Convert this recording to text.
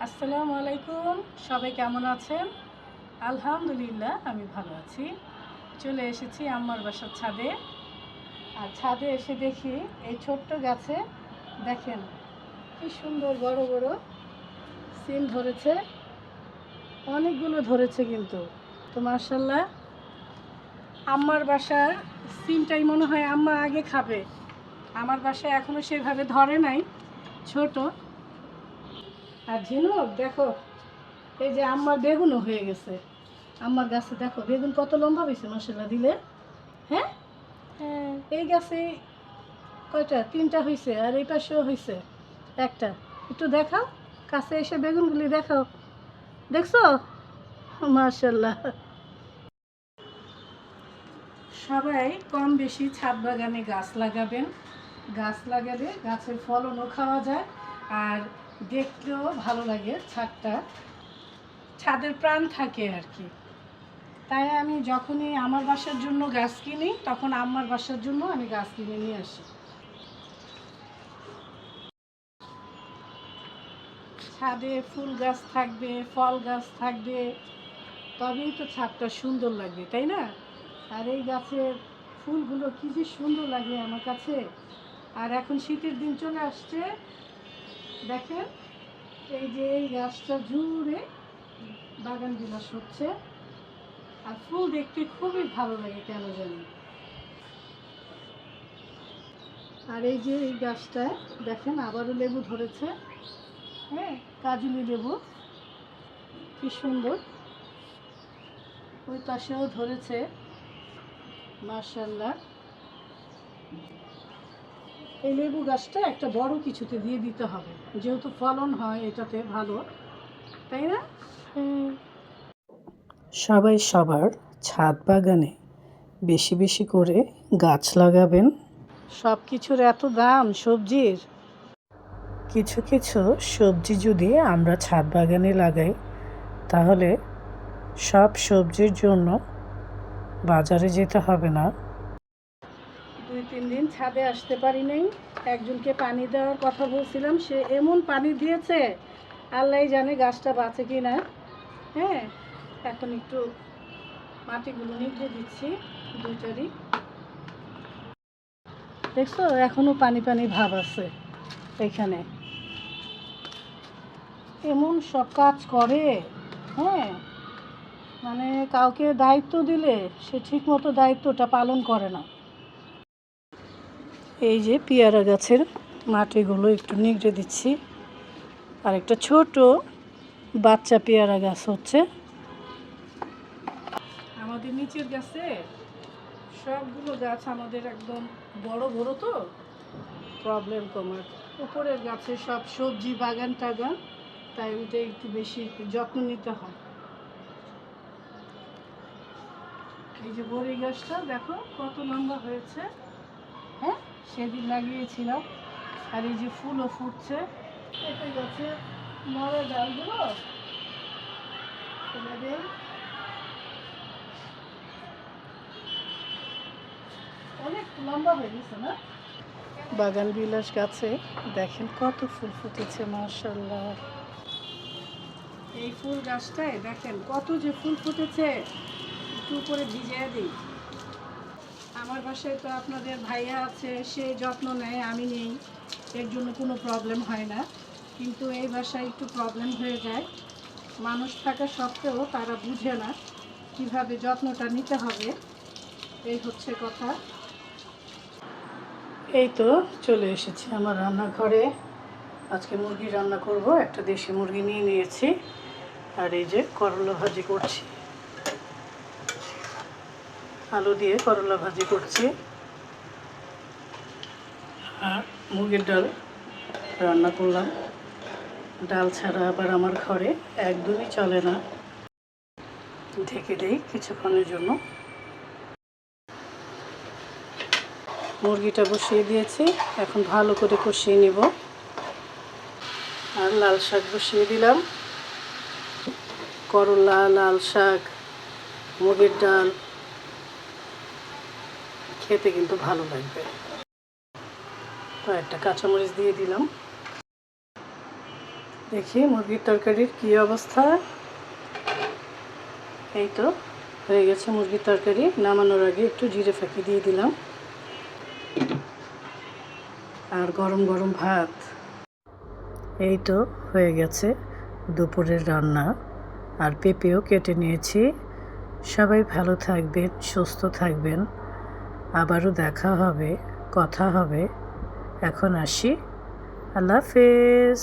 আসসালামু আলাইকুম। সবাই কেমন আছেন? আলহামদুলিল্লাহ আমি ভালো আছি। চলে এসেছি আম্মার বাসার ছাদে। আর ছাদে এসে দেখি এই ছোট্ট গাছে দেখেন কি সুন্দর বড় বড় সিম ধরেছে। অনেকগুলো ধরেছে কিন্তু। তো মাশাআল্লাহ আম্মার বাসার সিমটাই মনে হয় আম্মা আগে খাবে। আমার বাসায় এখনো সেভাবে ধরে নাই, ছোট। আর ঝিনুক দেখো, এই যে আম্মার বেগুনও হয়ে গেছে। আম্মার গাছে দেখো বেগুন কত লম্বা হয়েছে মাশাআল্লাহ দিলে। হ্যাঁ, এই গাছে কয়টা? তিনটা হয়েছে, আর এই পাশেও হয়েছে একটা। একটু দেখাও, কাছে এসে বেগুনগুলি দেখাও। দেখছো? মাশাআল্লাহ। সবাই কম বেশি ছাদ বাগানে গাছ লাগাবেন। গাছ লাগালে গাছের ফলনও খাওয়া যায়, আর দেখতেও ভালো লাগে। ছাদের প্রাণ থাকে আর কি। তাই আমি যখনই আমার বাসার জন্য গাছ কিনি, তখন আম্মার বাসার জন্য আমি গাছ কিনে নিয়ে আসি। ছাদে ফুল গাছ থাকবে, ফল গাছ থাকবে, তবেই তো ছাদটা সুন্দর লাগবে, তাই না? আর এই গাছের ফুলগুলো কি যে সুন্দর লাগে আমার কাছে। আর এখন শীতের দিন চলে আসছে, দেখেন এই যে এই গাছটা জুড়ে বাগান বিলাস হচ্ছে। আর ফুল দেখতে খুবই ভালো লাগে কেন জানি। আর এই যে এই গাছটায় দেখেন আবারও লেবু ধরেছে। হ্যাঁ, কাজুলি লেবু কি সুন্দর। ওই পাশেও ধরেছে মাশাআল্লাহ। এই লেবু গাছটা একটা বড় কিছুতে দিয়ে দিতে হবে, যেহেতু ফলন হয় এটাতে ভালো, তাই না? সবাই সবার ছাদ বাগানে বেশি বেশি করে গাছ লাগাবেন। সব কিছুর এত দাম সবজির। কিছু কিছু সবজি যদি আমরা ছাদ বাগানে লাগাই, তাহলে সব সবজির জন্য বাজারে যেতে হবে না। 2-3 দিন ছাদে আসতে পারি নাই। একজনকে পানি দেওয়ার কথা বলছিলাম, সে এমন পানি দিয়েছে আল্লাহ জানে গাছটা বাঁচে কি না। হ্যাঁ, এখন একটু মাটিগুলো নিগড়ে দিচ্ছি দুইটারই। দেখছো এখনো পানি পানি ভাব আছে এখানে। এমন সব কাজ করে। হ্যাঁ, মানে কাউকে দায়িত্ব দিলে সে ঠিক মতো দায়িত্বটা পালন করে না। এই যে পেয়ারা গাছের মাটিগুলো একটু নিগড়ে দিচ্ছি। আর একটা ছোট বাচ্চা পেয়ারা গাছ হচ্ছে। আমাদের নিচের গাছে সবগুলো গাছ আমাদের একদম বড় বড়, তো প্রবলেম কমার। উপরের গাছে সব সবজি বাগান টাগান, তাই ওইটা একটু বেশি যত্ন নিতে হয়। এই যে বড়ি গাছটা দেখো কত লম্বা হয়েছে। হ্যাঁ, সেদিন লাগিয়েছিলাম। আর এই যে ফুলও ফুটছে। পেঁপে গাছে মরা ডালগুলো ফেলে দেই। অনেক লম্বা হয়ে গেছে না? বাগান বিলাস গাছে দেখেন কত ফুল ফুটেছে মাশাআল্লাহ। এই ফুল গাছটায় দেখেন কত যে ফুল ফুটেছে। একটু উপরে ভিজিয়ে দিই। আমার বাসায় তো আপনাদের ভাইয়া আছে, সে যত্ন নেয়, আমি নেই, এর জন্য কোনো প্রবলেম হয় না। কিন্তু এই বাসায় একটু প্রবলেম হয়ে যায়। মানুষ থাকা সত্ত্বেও তারা বুঝে না কিভাবে যত্নটা নিতে হবে। এই হচ্ছে কথা। এই তো চলে এসেছি আমার রান্নাঘরে। আজকে মুরগি রান্না করব। একটা দেশি মুরগি নিয়ে নিয়েছি। আর এই যে করলা ভাজি করছি, আলু দিয়ে করলা ভাজি করছি। আর মুরগির ডাল রান্না করলাম। ডাল ছাড়া আবার আমার ঘরে একদমই চলে না। ঢেকে দেই কিছুক্ষণের জন্য। মুরগিটা বসিয়ে দিয়েছি, এখন ভালো করে কষিয়ে নিব। আর লাল শাক বসিয়ে দিলাম। করলা, লাল শাক, মুগের ডাল খেতে কিন্তু ভালো লাগবে। কয়েকটা কাঁচামরিচ দিয়ে দিলাম। দেখি মুরগির তরকারির কী অবস্থা। এই তো হয়ে গেছে মুরগির তরকারি। নামানোর আগে একটু জিরে ফাঁকি দিয়ে দিলাম, আর গরম গরম ভাত। এই তো হয়ে গেছে দুপুরের রান্না, আর পেঁপেও কেটে নিয়েছি। সবাই ভালো থাকবেন, সুস্থ থাকবেন, আবারও দেখা হবে, কথা হবে। এখন আসি, আল্লাহ হাফেজ।